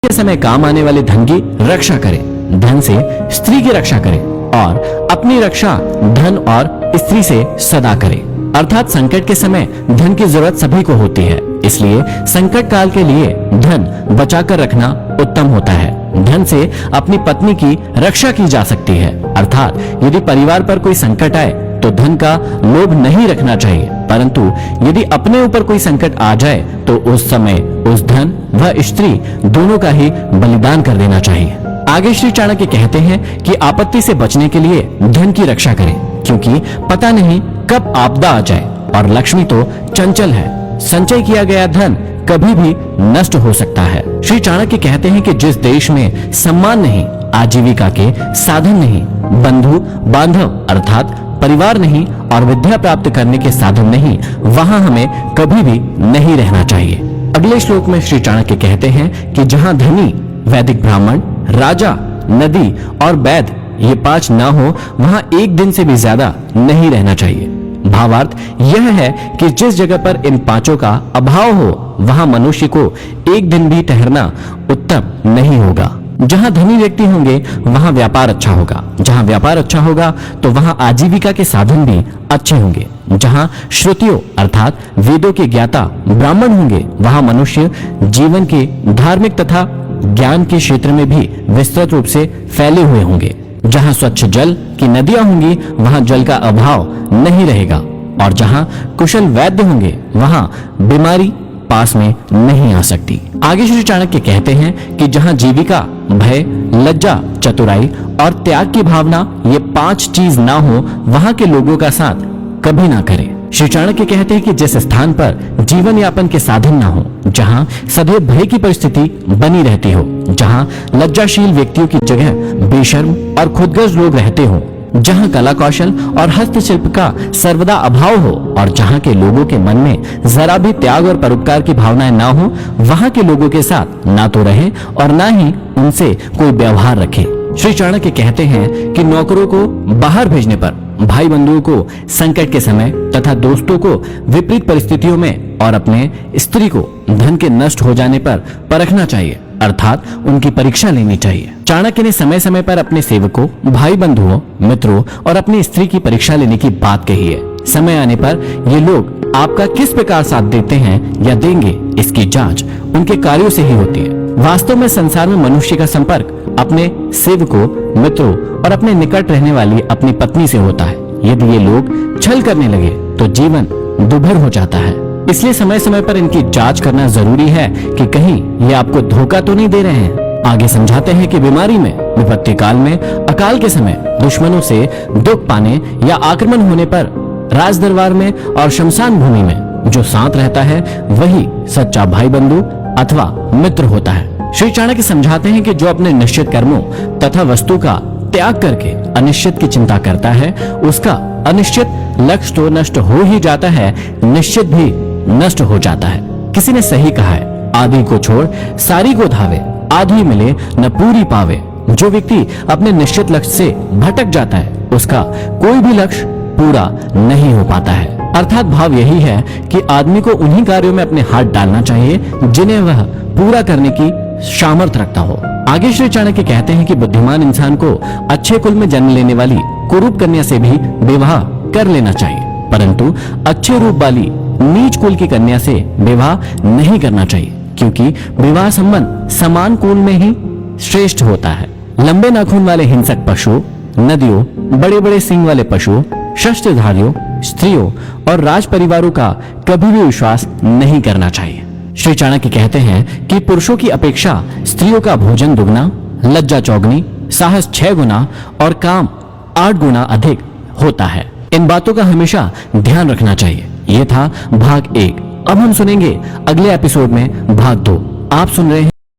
समय काम आने वाले धन की रक्षा करें, धन से स्त्री की रक्षा करें और अपनी रक्षा धन और स्त्री से सदा करें। अर्थात संकट के समय धन की जरूरत सभी को होती है, इसलिए संकट काल के लिए धन बचाकर रखना उत्तम होता है। धन से अपनी पत्नी की रक्षा की जा सकती है। अर्थात यदि परिवार पर कोई संकट आए तो धन का लोभ नहीं रखना चाहिए, परंतु यदि अपने ऊपर कोई संकट आ जाए तो उस समय उस धन व स्त्री दोनों का ही बलिदान कर देना चाहिए। आगे श्री चाणक्य कहते हैं कि आपत्ति से बचने के लिए धन की रक्षा करें, क्योंकि पता नहीं कब आपदा आ जाए और लक्ष्मी तो चंचल है। संचय किया गया धन कभी भी नष्ट हो सकता है। श्री चाणक्य कहते हैं कि जिस देश में सम्मान नहीं, आजीविका के साधन नहीं, बंधु बांधव अर्थात परिवार नहीं और विद्या प्राप्त करने के साधन नहीं, वहां हमें कभी भी नहीं रहना चाहिए। अगले श्लोक में श्री चाणक्य कहते हैं कि जहां धनी, वैदिक ब्राह्मण, राजा, नदी और वैद ये 5 ना हो, वहां एक दिन से भी ज्यादा नहीं रहना चाहिए। भावार्थ यह है कि जिस जगह पर इन 5 का अभाव हो, वहां मनुष्य को एक दिन भी ठहरना उत्तम नहीं होगा। जहां धनी व्यक्ति होंगे वहां व्यापार अच्छा होगा, जहां व्यापार अच्छा होगा तो वहां आजीविका के साधन भी अच्छे होंगे। जहां श्रुतियों अर्थात वेदों के ज्ञाता ब्राह्मण होंगे, वहां मनुष्य जीवन के धार्मिक तथा ज्ञान के क्षेत्र में भी विस्तृत रूप से फैले हुए होंगे। जहां स्वच्छ जल की नदियां होंगी वहां जल का अभाव नहीं रहेगा, और जहां कुशल वैद्य होंगे वहां बीमारी पास में नहीं आ सकती। आगे श्री चाणक्य कहते हैं कि जहां जीविका, भय, लज्जा, चतुराई और त्याग की भावना ये 5 चीज ना हो, वहां के लोगों का साथ कभी ना करें। श्री चाणक्य कहते हैं कि जिस स्थान पर जीवन यापन के साधन ना हो, जहां सदैव भय की परिस्थिति बनी रहती हो, जहां लज्जाशील व्यक्तियों की जगह बेशर्म और खुदगर्ज लोग रहते हो, जहां कला कौशल और हस्तशिल्प का सर्वदा अभाव हो और जहां के लोगों के मन में जरा भी त्याग और परोपकार की भावनाएं ना हो, वहां के लोगों के साथ ना तो रहे और ना ही उनसे कोई व्यवहार रखे। श्री चाणक्य कहते हैं कि नौकरों को बाहर भेजने पर, भाई बंधुओं को संकट के समय तथा दोस्तों को विपरीत परिस्थितियों में और अपने स्त्री को धन के नष्ट हो जाने पर परखना चाहिए, अर्थात उनकी परीक्षा लेनी चाहिए। चाणक्य ने समय समय पर अपने सेवकों, भाई बंधुओं, मित्रों और अपनी स्त्री की परीक्षा लेने की बात कही है। समय आने पर ये लोग आपका किस प्रकार साथ देते हैं या देंगे, इसकी जांच उनके कार्यों से ही होती है। वास्तव में संसार में मनुष्य का संपर्क अपने सेवकों, मित्रों और अपने निकट रहने वाली अपनी पत्नी से होता है। यदि ये लोग छल करने लगे तो जीवन दुभर हो जाता है। इसलिए समय समय पर इनकी जांच करना जरूरी है कि कहीं ये आपको धोखा तो नहीं दे रहे हैं। आगे समझाते हैं कि बीमारी में, विपत्ति काल में, अकाल के समय, दुश्मनों से दुख पाने या आक्रमण होने पर राज दरबार में और शमशान भूमि में जो साथ रहता है वही सच्चा भाई बंधु अथवा मित्र होता है। श्री चाणक्य समझाते हैं कि जो अपने निश्चित कर्मों तथा वस्तु का त्याग करके अनिश्चित की चिंता करता है, उसका अनिश्चित लक्ष्य तो नष्ट हो ही जाता है, निश्चित भी नष्ट हो जाता है। किसी ने सही कहा है, आधी को छोड़ सारी को धावे, आधी मिले न पूरी पावे। जो व्यक्ति अपने निश्चित लक्ष्य से भटक जाता है, उसका कोई भी लक्ष्य पूरा नहीं हो पाता है। अर्थात भाव यही है कि आदमी को उन्हीं कार्यों में अपने हाथ डालना चाहिए जिन्हें वह पूरा करने की सामर्थ्य रखता हो। आगे श्री चाणक्य कहते हैं कि बुद्धिमान इंसान को अच्छे कुल में जन्म लेने वाली कुरूप कन्या से भी विवाह कर लेना चाहिए, परंतु अच्छे रूप वाली नीच कुल की कन्या से विवाह नहीं करना चाहिए, क्योंकि विवाह संबंध समान कुल में ही श्रेष्ठ होता है। लंबे नाखून वाले हिंसक पशु, नदियों, बड़े बड़े सींग वाले पशु, शस्त्रधारियों, स्त्रियों और राज परिवारों का कभी भी विश्वास नहीं करना चाहिए। श्री चाणक्य कहते हैं कि पुरुषों की अपेक्षा स्त्रियों का भोजन दुगना, लज्जा चौगुनी, साहस 6 गुना और काम 8 गुना अधिक होता है। इन बातों का हमेशा ध्यान रखना चाहिए। ये था भाग 1। अब हम सुनेंगे अगले एपिसोड में भाग 2। आप सुन रहे हैं